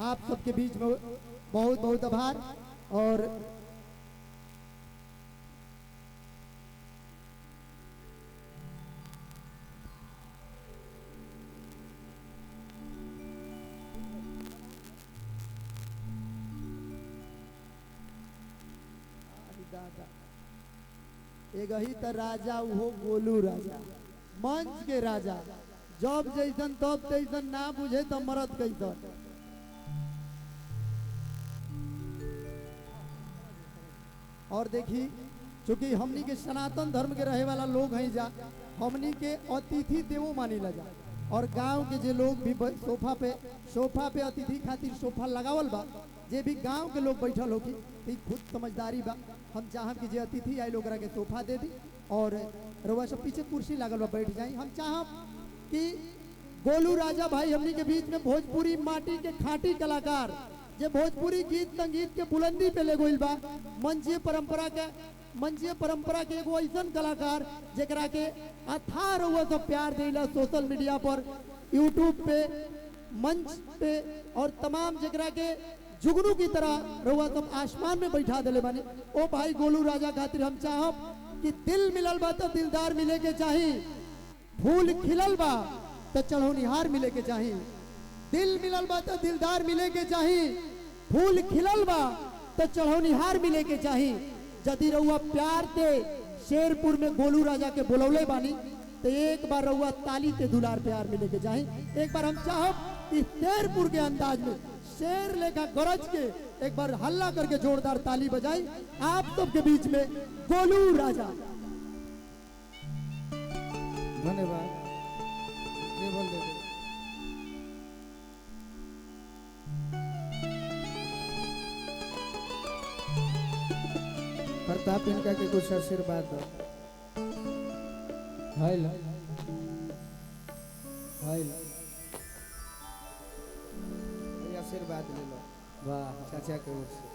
आप सबके बीच में बहुत बहुत आभार। और एक ही तो राजा वो गोलू राजा, मंच के राजा, जब जैसन तब तैसन ना बुझे तो मरद कैसन। और देखी चूंकि हमनी के सनातन धर्म के रहे वाला लोग हैं जा, हमनी के अतिथि देवो मानी ला जा। और गांव के जे लोग भी सोफा पे अतिथि खातिर सोफा लगावल बा, जे भी गांव के लोग बैठल होगी तो खुद समझदारी बा। हम चाहब कि जे अतिथि आए लोग के सोफा दे दी और रउआ सब पीछे कुर्सी लागल बा बैठ जाए। हम चाहब कि गोलू राजा भाई हमनी के बीच में भोजपुरी माटी के खाटी कलाकार, जे भोजपुरी गीत संगीत के बुलंदी पे ले गइल बा, मंचीय परंपरा के एगो ऐसन कलाकार जेकरा के अथाह रउआ सब प्यार देला सोशल मीडिया पर, यूट्यूब पे, मंच पे, और तमाम जेकरा के जुगनू की तरह रउआ सब आसमान में बैठा दिले बानी। ओ भाई गोलू राजा खातिर हम चाहब कि दिल मिलल बा तो दिलदार मिले के चाही, फूल खिलल बा तो चढ़ौनिहार मिले के चाही, दिल मिलल बा तो दिलदार मिले के चाही, फूल खिलल बा तो चढ़ौनिहार मिले के चाही। यदि रउआ प्यार ते शेरपुर में गोलू राजा के बोलौले बानी तो एक बार रउआ ताली ते दुलार प्यार मिले के चाही। एक बार हम चाहब कि शेरपुर के अंदाज में शेर लेखा गरज के एक बार हल्ला करके जोरदार ताली बजाई आप सबके बीच में गोलू राजा। धन्यवाद। प्रताप इनका के कुछ आशीर्वाद दो। हेलो हेलो, आशीर्वाद ले लो। वाह, चाचा के ओर से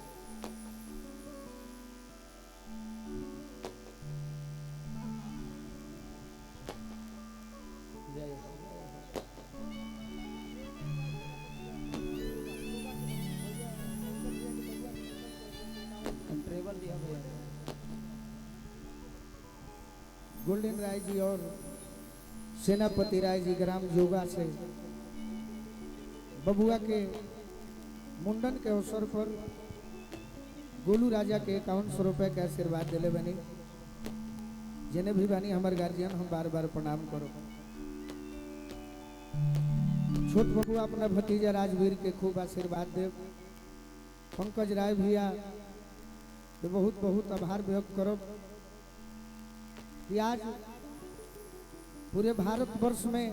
गोल्डन राय जी और सेनापति राय जी ग्राम जोगा से बबुआ के मुंडन के अवसर पर गोलू राजा के 5100 रुपए के आशीर्वाद दिले बनी। जिन्हें भी बानी हमारे गार्जियन हम बार बार प्रणाम करो। छोट बबुआ अपना भतीजा राजवीर के खूब आशीर्वाद दे। पंकज राय भैया तो बहुत बहुत आभार व्यक्त करो कि आज पूरे भारतवर्ष में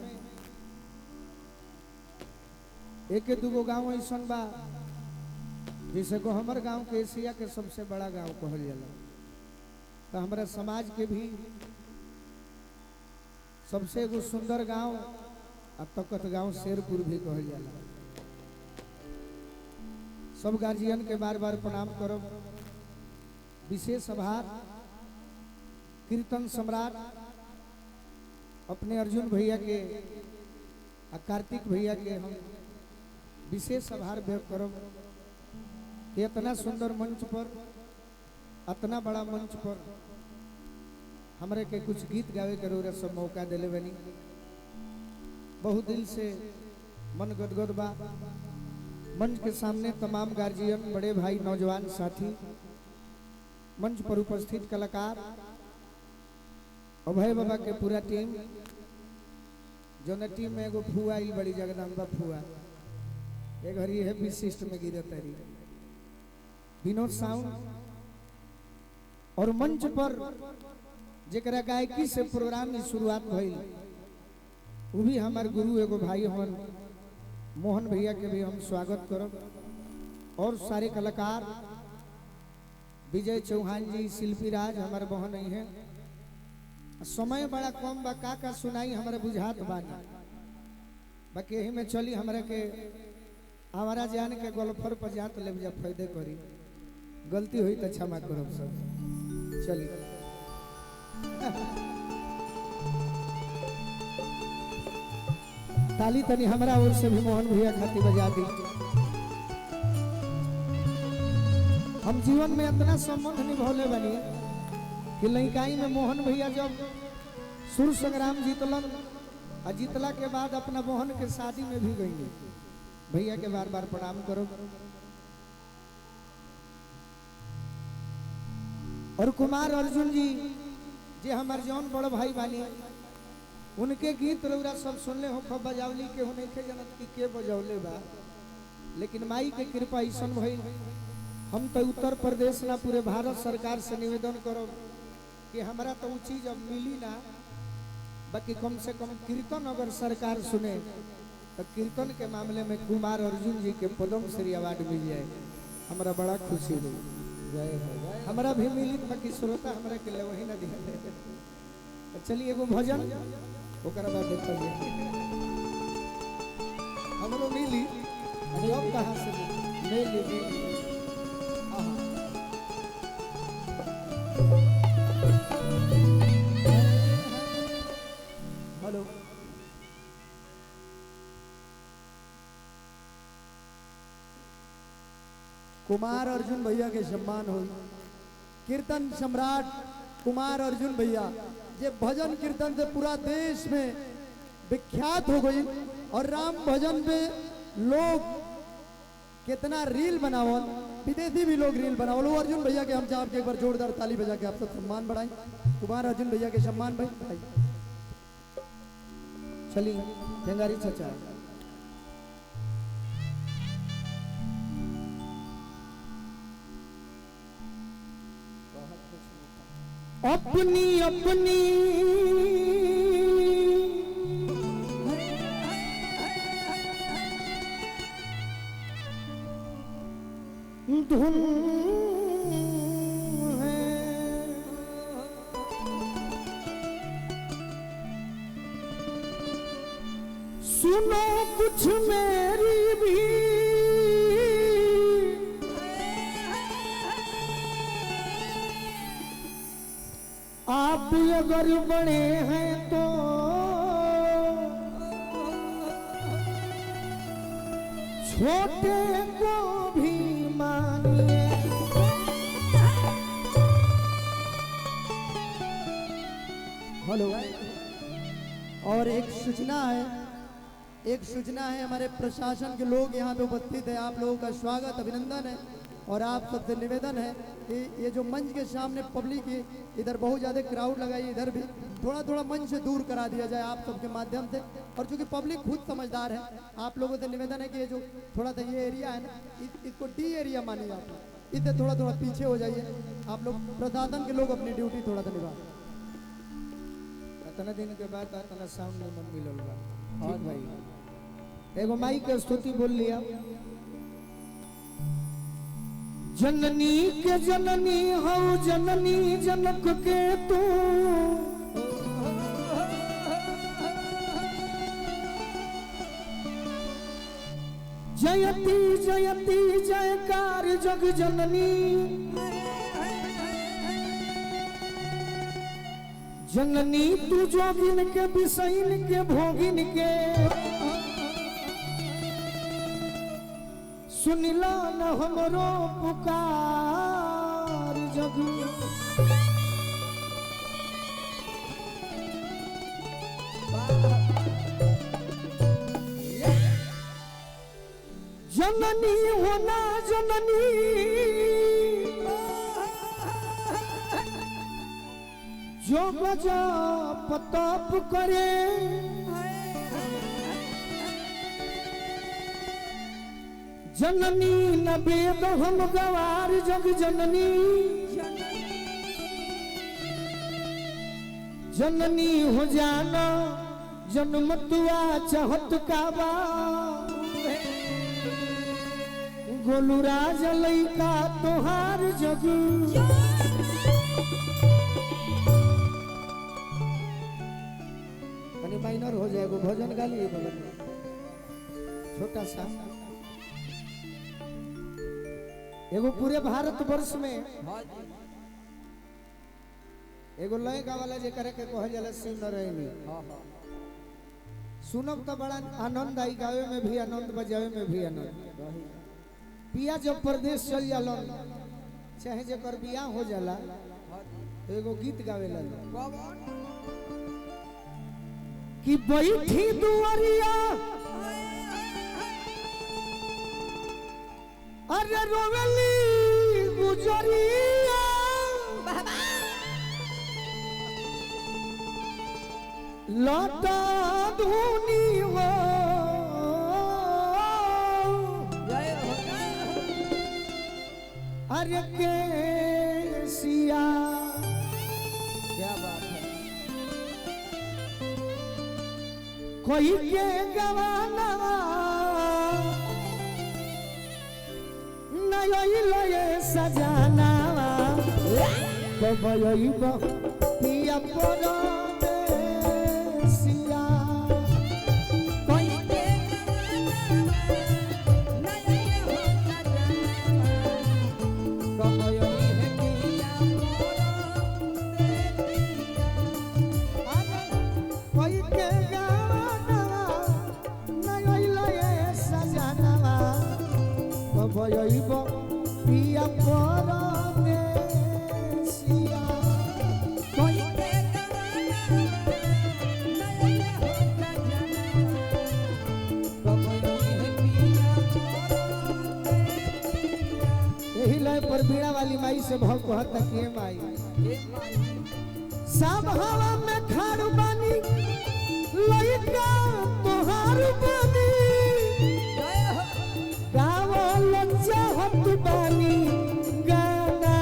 एक दूगो गांव ऐसा बा जैसे को हमार गांव के एशिया के सबसे बड़ा गांव कहल जाला, तो हमारा समाज के भी सबसे एगो सुंदर गांव आ तकत गांव शेरपुर भी कहल जाला। सब गार्जियन के बार बार प्रणाम करो। विशेष आभार कीर्तन सम्राट अपने अर्जुन भैया के आ कार्तिक भैया के हम विशेष आभार व्यक्त करो कि इतना सुंदर मंच पर, इतना बड़ा मंच पर हमारे के कुछ गीत गावे के रोरे सब मौका दिले बनी। बहुत दिल से मन गदगद बा। मंच के सामने तमाम गार्जियन, बड़े भाई, नौजवान साथी, मंच पर उपस्थित कलाकार, अभय बाबा के पूरा टीम, जो न टीम में एगो फुआ आई बड़ी जगदम्बा फुआ एक घड़ी है विशिष्ट में गिरत रही, विनोद साउंड, और मंच पर जेकरा गायकी से प्रोग्राम की शुरुआत भइल वो भी हमारे गुरु एगो भाई हन मोहन भैया के भी हम स्वागत करब। और सारे कलाकार विजय चौहान जी, शिल्पी राज हमारे बहन नहीं है। समय बड़ा कम बा, का सुनाई हमारे बुझात बानी, बाकी यही में चली हमारे के हमारा जान के गोल्फर पर जात ले जा फायदे करी, गलती हुई तो क्षमा करो सब। चली ताली तनी हमारा ओर से भी मोहन भैया खाती बजा दी। हम जीवन में इतना संबंध निभौले बनी कि लंकाई में मोहन भैया जब सुर संग्राम जीतलन और जीतला के बाद अपना मोहन के शादी में भी गई भैया के बार बार प्रणाम करो। और कुमार अर्जुन जी जे हमार जौन बड़ भाई बानी उनके गीत रउरा सब सुनले हो खूब बजावली के हो नहीं जनत की के बजौले बा, लेकिन माई के कृपा ऐसन भइल हम तो उत्तर प्रदेश ना पूरे भारत सरकार से निवेदन करो कि हमरा तो उ चीज अब मिली ना, बाकी कम से कम कीर्तन अगर सरकार सुने तो कीर्तन के मामले में कुमार अर्जुन जी के पद्म श्री अवार्ड मिल जाए हमरा बड़ा खुशी हुई। हमरा भी मिली बाकी श्रोता हमरा के लिए वही ना दिया। तो चलिए एगो भजन ओकर बाद देखल हमरो मिली अब कहाँ से मिली हेलो कुमार अर्जुन भैया के सम्मान हो कीर्तन सम्राट कुमार अर्जुन भैया जे भजन कीर्तन से पूरा देश में विख्यात हो गई और राम भजन पे लोग कितना रील बनावल विदेशी भी लोग रील बनावल। वो अर्जुन भैया के हम चाहे आपके एक बार जोरदार ताली बजा के आप सब सम्मान बढ़ाएं। कुमार अर्जुन भैया के सम्मान भाई चलिए जंगारी चाचा अपनी अपनी धुन है, सुनो कुछ मेरी भी आप अगर बड़े हैं तो छोटे को भी मानिए। हेलो और एक सूचना है हमारे प्रशासन के लोग यहाँ पे उपस्थित है, आप लोगों का स्वागत अभिनंदन है और आप सबसे निवेदन है कि ये जो मंच के सामने पब्लिक है इधर बहुत ज़्यादा क्राउड लगाई, इधर भी थोड़ा थोड़ा मंच से दूर करा दिया जाए आप सबके माध्यम से। और चूंकि पब्लिक खुद समझदार है आप लोगों से निवेदन है कि ये जो थोड़ा सा ये एरिया है ना इसको डी एरिया मानिए आप, इससे थोड़ा थोड़ा पीछे हो जाइए आप लोग, प्रशासन के लोग अपनी ड्यूटी थोड़ा सा निभा। इतना दिन के बाद इतना साउंड मन मिलल बा ठीक भाई। एगो माई के स्तुति बोल लिया। जननी के जननी हो जननी जनक के तू, जयती जयती जयकार जग जननी, जननी तू जोगिन के बिसैन के भोगिन के, सुनिला न हमरो पुकार जग। जननी होना जननी जो बजा पताप करे, जननी न वेद हम गवार जग जननी, जननी हो जाना जन्म तुआ चाहत काबा, गोलू राज लैका तोहार जग। माइनर हो जाएगा भजन गा लिए छोटा सा एगो पूरे भारत वर्ष में एगो लय गावाला जे करे के कहल जाला शिव नारायणी। सुनब तो बड़ा आनंद आई, गावे में भी आनंद बजावे में भी आनंद। पिया जब प्रदेश चल जालन चाहे जेकर बियाह हो जाला तो एगो गीत गावेला कि बैठी दुआरिया अरे रोवेली गुजरिया लौटा धुनी हो अरे के सिया क्या बात है कोई के गवाना नई लये सजाना कबई पिया परो सिया कोई के गवाना नई हो भयइब पिया परदेसिया कोई के यही लय पर बीड़ा वाली माई से भाव कहता कि माई सब हवा में खाड़ बानी लइका तोहार बानी गावल चाहत बानी गाना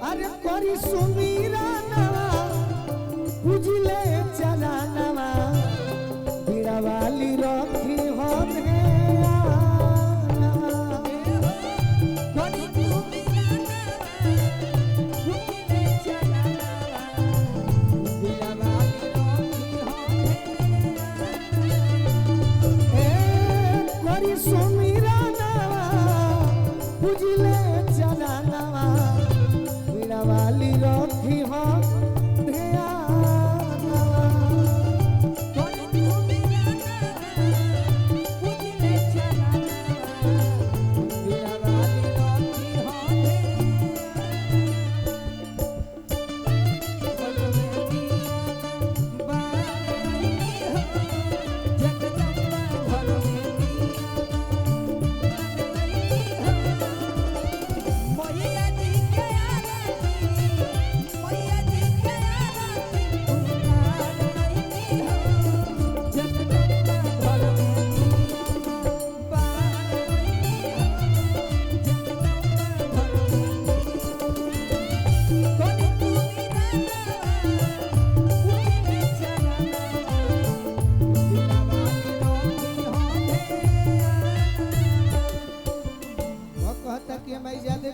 अरे करी सुमीरा नवा बुझले चला नवा बीड़ा वाली रखी हो सुमीरा नवा बुझले चला नवा बीड़ा वाली रखी हो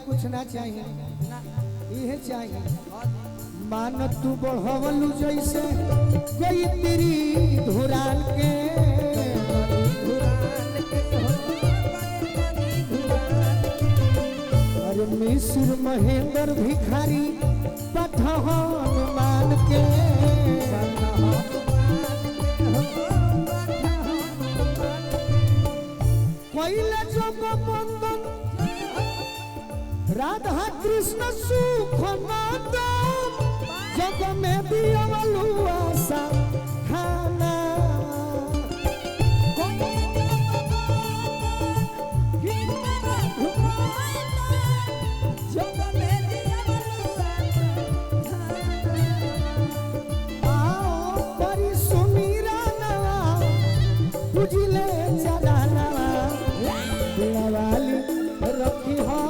कुछ ना चाहिए ये चाहिए मान तू बढ़वलू जैसे गई तेरी धुरान के अरे मिस्र महेंद्र भिखारी पठान मान के कोइला जग बंदन राधा कृष्ण सुख नादम जग में दियवलु आशा खाना आओ परी सुमीरा नवा बुझले चला नवा बीड़ा वाली रखी हो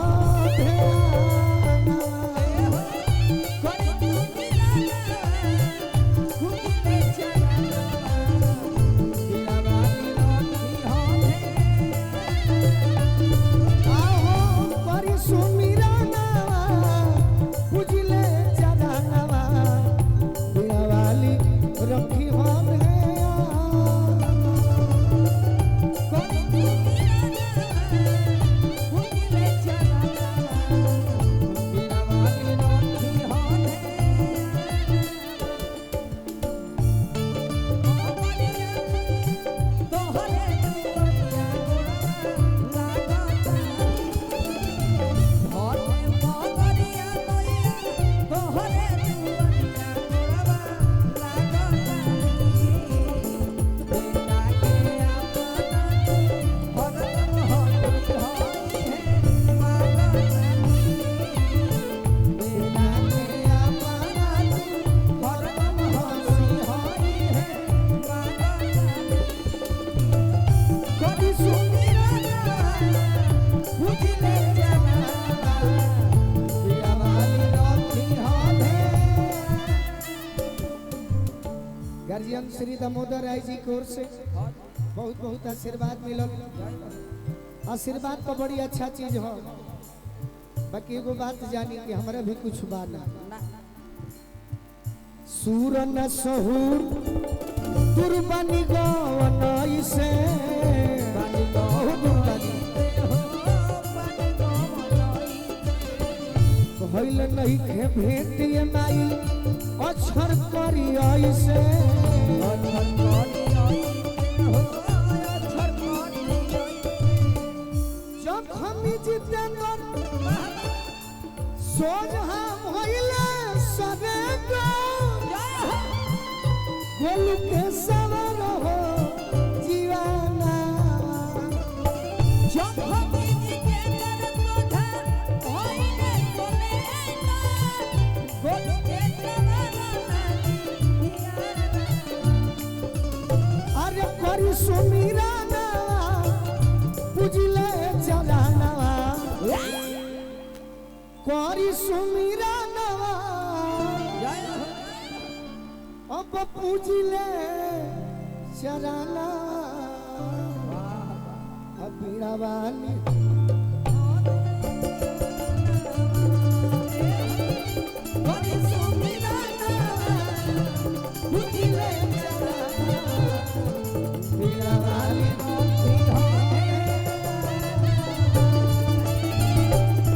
श्री दामोदर राय जी की ओर से बहुत बहुत आशीर्वाद मिलल। आशीर्वाद तो बड़ी अच्छा चीज हो, बाकी एगो बात जानी कि हमरा भी कुछ बात ना सूर न सहूर दुर्बानी गवन से बानी गो दुर्बानी कहल नहीं के भेंट ये माई अक्षर करी ऐसे जब हम जितेंद्र सोच हम होइले सबे गोलू के सवर हो जीवाना जब हम जितेंद्र सोधा होइले गोलू के सवर अरे करी सुमीरा ना पूजले चलाना करी सुमीरा ना अब पूजले चलाना अब बीड़ा वाली गोलू सुमिरा पूजले चलाना बीड़ा वाली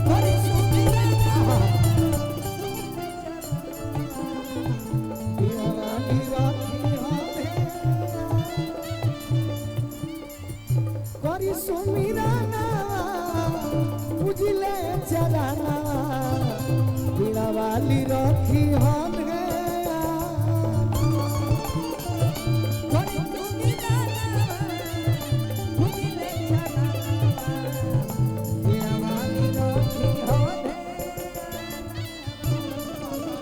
गोलू सुमिरा बीड़ा वाली राखी हमें करी सुमीरा ना पूजले चलाना बीड़ा वाली राखी हमें